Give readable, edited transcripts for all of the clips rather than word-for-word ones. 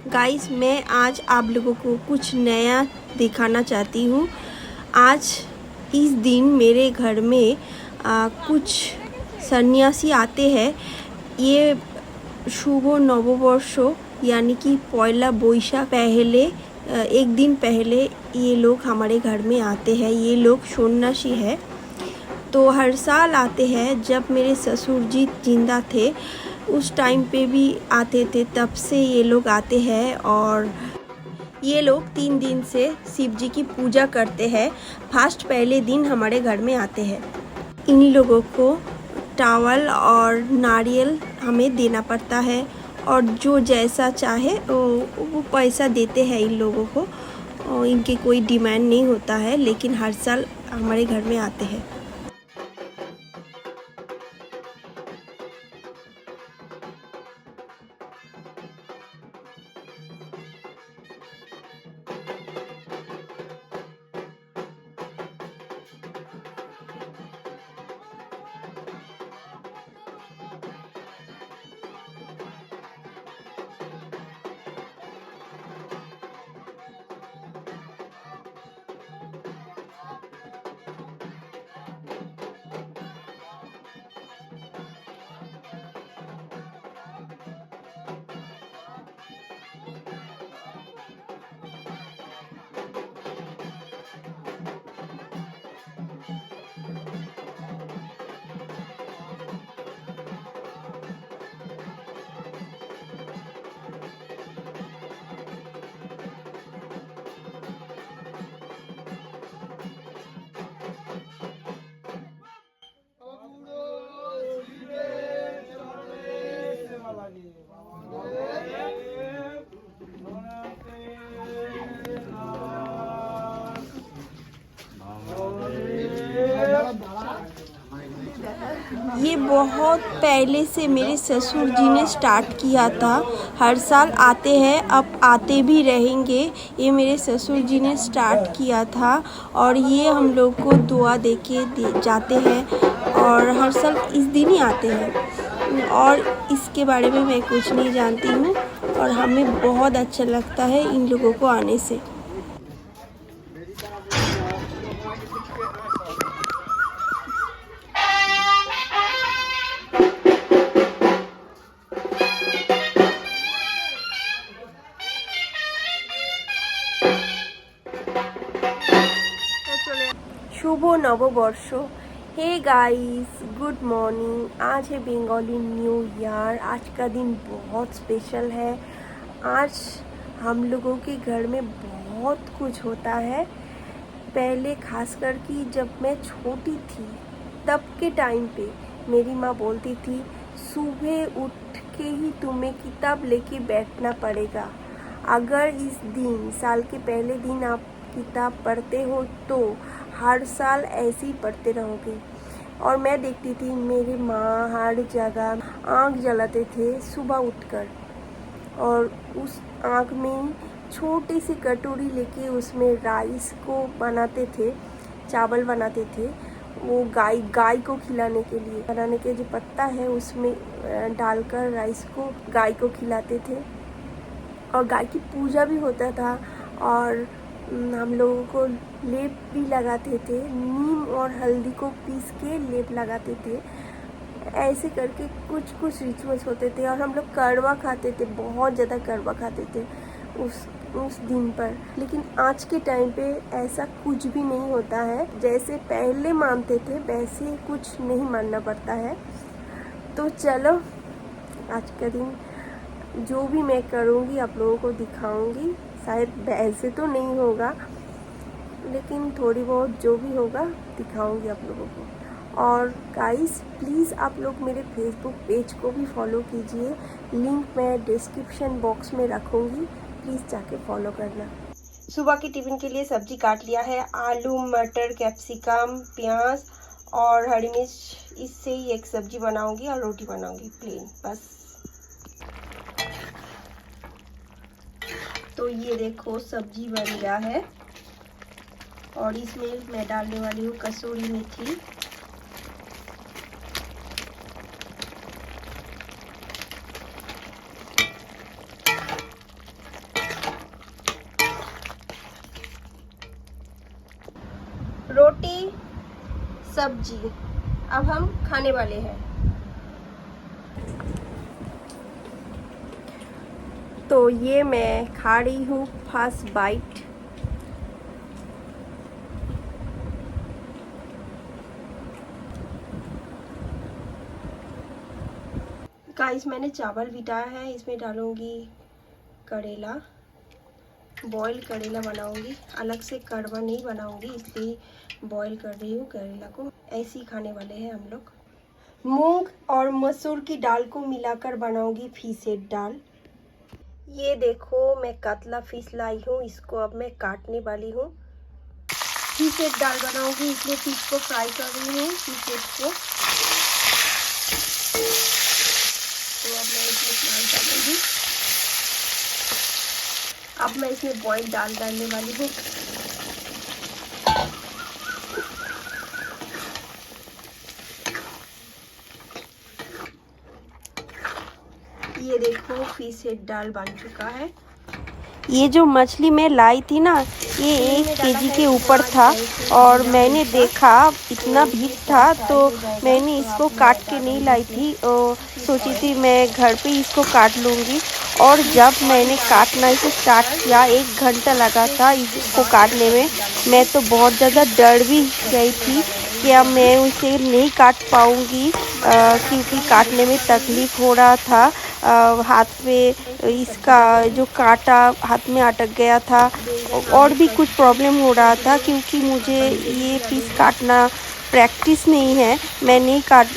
Guys, मैं आज आप लोगों को कुछ नया दिखाना चाहती हूँ। आज इस दिन मेरे घर में कुछ सन्यासी आते हैं। ये शुभ नववर्ष यानी कि पहला बोईशाख पहले एक दिन पहले ये लोग हमारे घर में आते हैं। ये लोग सन्यासी है, तो हर साल आते हैं। जब मेरे ससुर जी जिंदा थे उस टाइम पे भी आते थे, तब से ये लोग आते हैं। और ये लोग 3 दिन से शिव जी की पूजा करते हैं। फर्स्ट पहले दिन हमारे घर में आते हैं। इन लोगों को टावल और नारियल हमें देना पड़ता है, और जो जैसा चाहे वो पैसा देते हैं इन लोगों को। और इनके कोई डिमांड नहीं होता है, लेकिन हर साल हमारे घर में आते हैं। ये बहुत पहले से मेरे ससुर जी ने स्टार्ट किया था। हर साल आते हैं, अब आते भी रहेंगे। ये मेरे ससुर जी ने स्टार्ट किया था, और ये हम लोग को दुआ दे जाते हैं, और हर साल इस दिन ही आते हैं। और इसके बारे में मैं कुछ नहीं जानती हूँ, और हमें बहुत अच्छा लगता है इन लोगों को आने से। शुभ नववर्ष। Hey guys, good morning. आज है बंगाली न्यू ईयर। आज का दिन बहुत स्पेशल है। आज हम लोगों के घर में बहुत कुछ होता है। पहले खासकर कि जब मैं छोटी थी तब के टाइम पे मेरी माँ बोलती थी, सुबह उठ के ही तुम्हें किताब लेके बैठना पड़ेगा। अगर इस दिन, साल के पहले दिन आप किताब पढ़ते हो तो हर साल ऐसे ही पढ़ते रहोगे। और मैं देखती थी मेरी माँ हर जगह आँख जलाते थे सुबह उठकर, और उस आँख में छोटी सी कटोरी लेके उसमें राइस को बनाते थे, चावल बनाते थे। वो गाय को खिलाने के लिए बनाने के जो पत्ता है उसमें डालकर राइस को गाय को खिलाते थे। और गाय की पूजा भी होता था, और हम लोगों को लेप भी लगाते थे। नीम और हल्दी को पीस के लेप लगाते थे। ऐसे करके कुछ रिचुअल्स होते थे। और हम लोग कड़वा खाते थे, बहुत ज़्यादा कड़वा खाते थे उस दिन पर। लेकिन आज के टाइम पे ऐसा कुछ भी नहीं होता है। जैसे पहले मानते थे वैसे कुछ नहीं मानना पड़ता है। तो चलो, आज का दिन जो भी मैं करूँगी आप लोगों को दिखाऊंगी। शायद वैसे तो नहीं होगा, लेकिन थोड़ी बहुत जो भी होगा दिखाऊंगी आप लोगों को। और गाइस, प्लीज़ आप लोग मेरे फेसबुक पेज को भी फॉलो कीजिए। लिंक मैं डिस्क्रिप्शन बॉक्स में रखूँगी, प्लीज़ जाके फॉलो करना। सुबह के टिफ़िन के लिए सब्जी काट लिया है। आलू, मटर, कैप्सिकम, प्याज और हरी मिर्च, इससे ही एक सब्जी बनाऊंगी और रोटी बनाऊंगी प्लेन, बस। तो ये देखो सब्जी बन गया है, और इसमें मैं डालने वाली हूँ कसूरी मेथी। सब्जी। अब हम खाने वाले हैं। तो ये मैं खा रही हूँ फर्स्ट बाइट। गाइस मैंने चावल भिगाया है, इसमें डालूंगी करेला, बॉईल करेला बनाऊंगी। अलग से कड़वा नहीं बनाऊंगी, इसलिए बॉईल कर रही हूँ करेला को। ऐसे ही खाने वाले हैं हम लोग। मूंग और मसूर की दाल को मिलाकर बनाऊंगी फिश हेड दाल। ये देखो मैं कतला फिश लाई हूँ, इसको अब मैं काटने वाली हूँ। फिश हेड दाल बनाऊंगी, इसलिए फिश को फ्राई कर रही हूँ, फिश हेड को। तो अब मैं इसमें फ्राई करूँगी। अब मैं इसमें बॉइल्ड दाल डालने वाली हूँ। ये देखो फिश हेड दाल बन चुका है। ये जो मछली मैं लाई थी ना, ये 1 केजी के ऊपर था और मैंने देखा इतना भीग था, तो मैंने इसको काट के नहीं लाई थी और सोची थी मैं घर पे इसको काट लूँगी। और जब मैंने काटना इसे स्टार्ट किया, 1 घंटा लगा था इसको काटने में। मैं तो बहुत ज़्यादा डर भी गई थी कि अब मैं उसे नहीं काट पाऊँगी, क्योंकि काटने में तकलीफ़ हो रहा था। हाथ में इसका जो कांटा हाथ में अटक गया था, और भी कुछ प्रॉब्लम हो रहा था, क्योंकि मुझे ये पीस काटना प्रैक्टिस नहीं है। मैं नहीं काट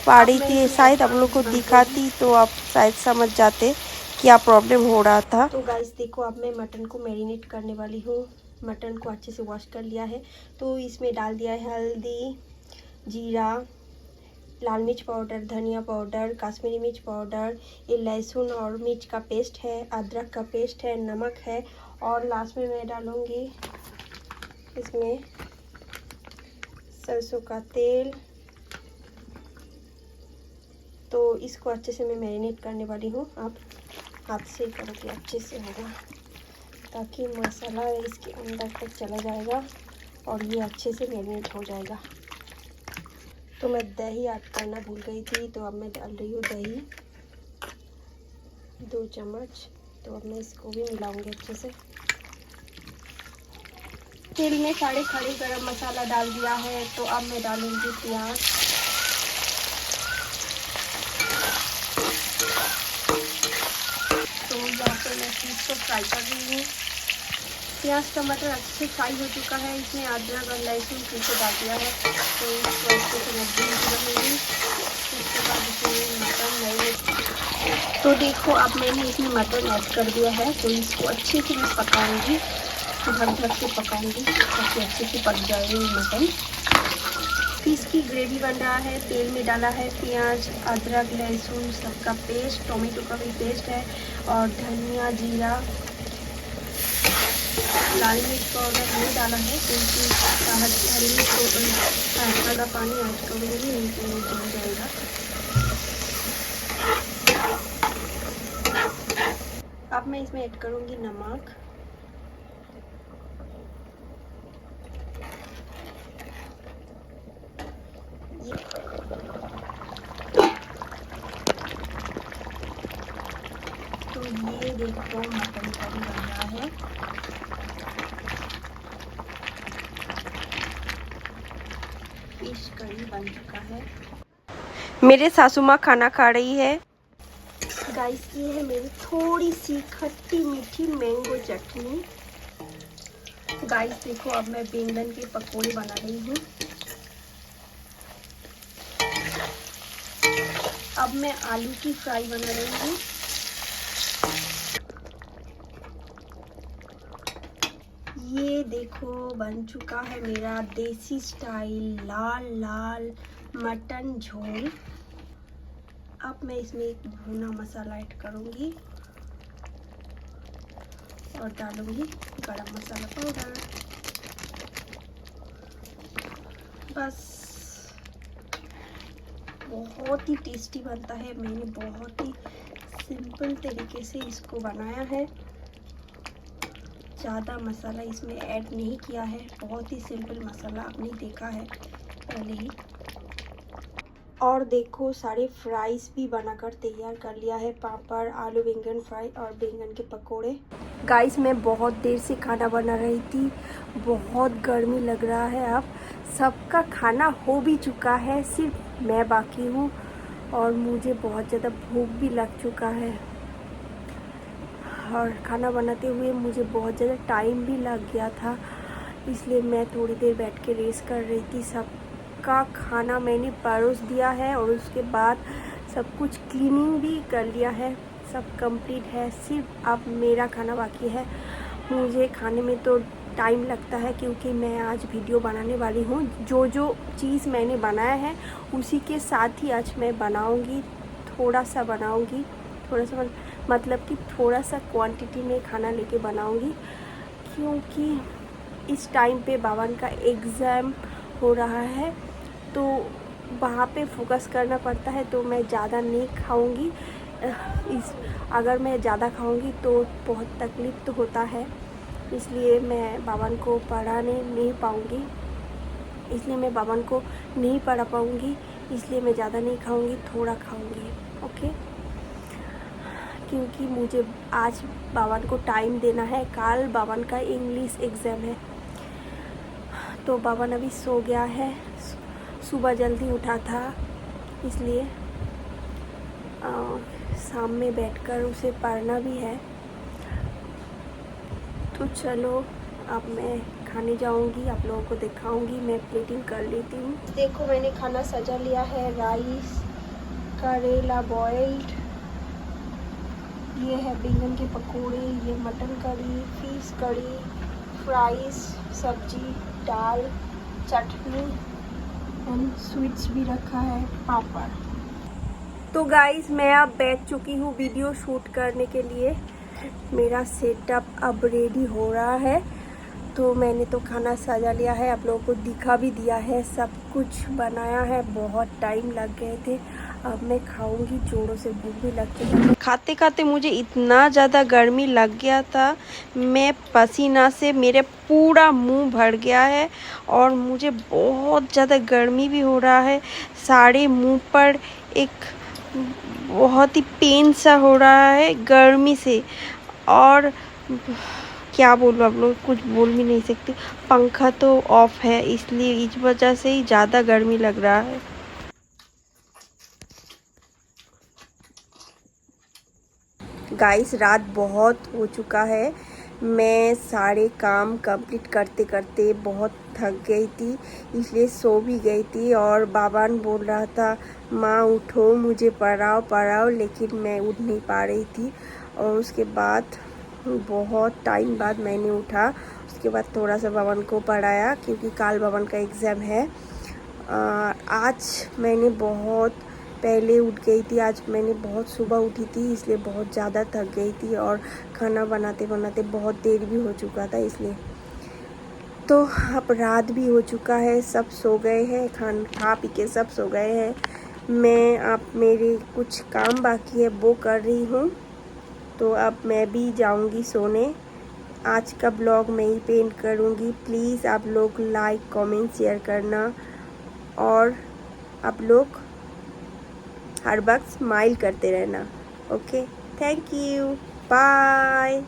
पा रही थी। शायद आप लोग को दिखाती तो आप शायद समझ जाते क्या प्रॉब्लम हो रहा था। तो गाइस देखो, अब मैं मटन को मैरिनेट करने वाली हूँ। मटन को अच्छे से वॉश कर लिया है, तो इसमें डाल दिया है हल्दी, जीरा, लाल मिर्च पाउडर, धनिया पाउडर, कश्मीरी मिर्च पाउडर, ये लहसुन और मिर्च का पेस्ट है, अदरक का पेस्ट है, नमक है, और लास्ट में मैं डालूँगी इसमें सरसों का तेल। तो इसको अच्छे से मैं मैरिनेट करने वाली हूँ। आप हाथ से करोगे अच्छे से होगा, ताकि मसाला इसके अंदर तक चला जाएगा और ये अच्छे से मैरिनेट हो जाएगा। तो मैं दही ऐड करना भूल गई थी, तो अब मैं डाल रही हूँ दही 2 चम्मच। तो अब मैं इसको भी मिलाऊंगी अच्छे से। तेल में सारे खड़े गरम मसाला डाल दिया है, तो अब मैं डालूंगी प्याज। तो यहाँ पे मैं फिश को फ्राई कर रही हूँ। प्याज टमाटर अच्छे फ्राई हो चुका है, इसमें अदरक और लहसुन फिर से डाल दिया है। तो इसको अच्छे से मैं भून लूँगी। उसके बाद इसमें मटन मैरिनेट। तो देखो अब मैंने इसमें मटन ऐड कर दिया है, तो इसको अच्छे से मैं पकाऊंगी, ढक ढक के पकाऊंगी ताकि अच्छे से पक जाए मटन। फिश की ग्रेवी बन रहा है। तेल में डाला है प्याज, अदरक, लहसुन सबका पेस्ट, टोमेटो का भी पेस्ट है, और धनिया, जीरा, लाल मिर्च पाउडर नहीं डाला है, क्योंकि हरी मिर्च को ज़्यादा पानी ऐड करूँगी नहीं तो वो जल जाएगा। अब मैं इसमें ऐड करूँगी नमक, तो ये देखो मटन करी बन रहा है। फिश करी बन चुका है। मेरे सासू माँ खाना खा रही है। गाइस ये है मेरी थोड़ी सी खट्टी मीठी मैंगो चटनी। गाइस देखो अब मैं बैंगन के पकौड़े बना रही हूँ। अब मैं आलू की फ्राई बना रही हूँ। ये देखो बन चुका है मेरा देसी स्टाइल लाल लाल मटन झोल। अब मैं इसमें एक भुना मसाला ऐड करूँगी और डालूँगी गरम मसाला पाउडर। बस बहुत ही टेस्टी बनता है। मैंने बहुत ही सिंपल तरीके से इसको बनाया है, ज़्यादा मसाला इसमें ऐड नहीं किया है। बहुत ही सिंपल मसाला आपने देखा है, पहले ही। और देखो सारे फ्राइज़ भी बनाकर तैयार कर लिया है, पापड़, आलू बैंगन फ्राई और बैंगन के पकोड़े। गाइस मैं बहुत देर से खाना बना रही थी, बहुत गर्मी लग रहा है। अब सबका खाना हो भी चुका है, सिर्फ मैं बाकी हूँ और मुझे बहुत ज़्यादा भूख भी लग चुका है। और खाना बनाते हुए मुझे बहुत ज़्यादा टाइम भी लग गया था, इसलिए मैं थोड़ी देर बैठ के रेस्ट कर रही थी। सबका खाना मैंने परोस दिया है और उसके बाद सब कुछ क्लीनिंग भी कर लिया है, सब कंप्लीट है। सिर्फ अब मेरा खाना बाकी है। मुझे खाने में तो टाइम लगता है क्योंकि मैं आज वीडियो बनाने वाली हूँ। जो जो चीज़ मैंने बनाया है उसी के साथ ही आज मैं बनाऊँगी। थोड़ा सा बनाऊँगी, थोड़ा सा मतलब कि थोड़ा सा क्वांटिटी में खाना लेके बनाऊँगी, क्योंकि इस टाइम पे बावन का एग्ज़ाम हो रहा है तो वहाँ पे फोकस करना पड़ता है। तो मैं ज़्यादा नहीं खाऊंगी। अगर मैं ज़्यादा खाऊंगी तो बहुत तकलीफ़ तो होता है, इसलिए मैं बावन को पढ़ाने नहीं पाऊंगी, इसलिए मैं बावन को नहीं पढ़ा पाऊंगी, इसलिए मैं ज़्यादा नहीं खाऊंगी, थोड़ा खाऊंगी। ओके, क्योंकि मुझे आज बावन को टाइम देना है। कल बावन का इंग्लिश एग्ज़ाम है। तो बावन अभी सो गया है, सुबह जल्दी उठा था, इसलिए शाम में बैठकर उसे पढ़ना भी है। तो चलो अब मैं खाने जाऊंगी, आप लोगों को दिखाऊंगी। मैं प्लेटिंग कर लेती हूँ। देखो मैंने खाना सजा लिया है, राइस, करेला बॉइल्ड, ये है बैंगन के पकोड़े, ये mutton curry, fish curry, fries, सब्जी, दाल, चटनी एंड स्वीट्स भी रखा है, पापड़। तो गाइस मैं अब बैठ चुकी हूँ वीडियो शूट करने के लिए। मेरा सेटअप अब रेडी हो रहा है। तो मैंने तो खाना सजा लिया है, आप लोगों को दिखा भी दिया है, सब कुछ बनाया है। बहुत टाइम लग गए थे। अब मैं खाऊंगी, जोरों से भूख भी लग चुकी है। खाते खाते मुझे इतना ज़्यादा गर्मी लग गया था, मैं पसीना से मेरे पूरा मुंह भर गया है और मुझे बहुत ज़्यादा गर्मी भी हो रहा है। सारे मुंह पर एक बहुत ही पेन सा हो रहा है गर्मी से। और क्या बोलूँ, आप लोग कुछ बोल भी नहीं सकते। पंखा तो ऑफ है, इसलिए इस वजह से ही ज़्यादा गर्मी लग रहा है। गाइस रात बहुत हो चुका है, मैं सारे काम कंप्लीट करते करते बहुत थक गई थी, इसलिए सो भी गई थी। और बाबान बोल रहा था माँ उठो, मुझे पढ़ाओ पढ़ाओ, लेकिन मैं उठ नहीं पा रही थी। और उसके बाद बहुत टाइम बाद मैंने उठा। उसके बाद थोड़ा सा बाबान को पढ़ाया, क्योंकि कल बाबान का एग्ज़ाम है। आज मैंने बहुत पहले उठ गई थी, आज मैंने बहुत सुबह उठी थी, इसलिए बहुत ज़्यादा थक गई थी और खाना बनाते बनाते बहुत देर भी हो चुका था, इसलिए। तो अब रात भी हो चुका है, सब सो गए हैं, खा पी के सब सो गए हैं। मैं अब मेरे कुछ काम बाकी है वो कर रही हूँ, तो अब मैं भी जाऊँगी सोने। आज का ब्लॉग मैं ही पेंट करूँगी। प्लीज़ आप लोग लाइक कमेंट शेयर करना और आप लोग हर वक्त स्माइल करते रहना। Okay, thank you, bye.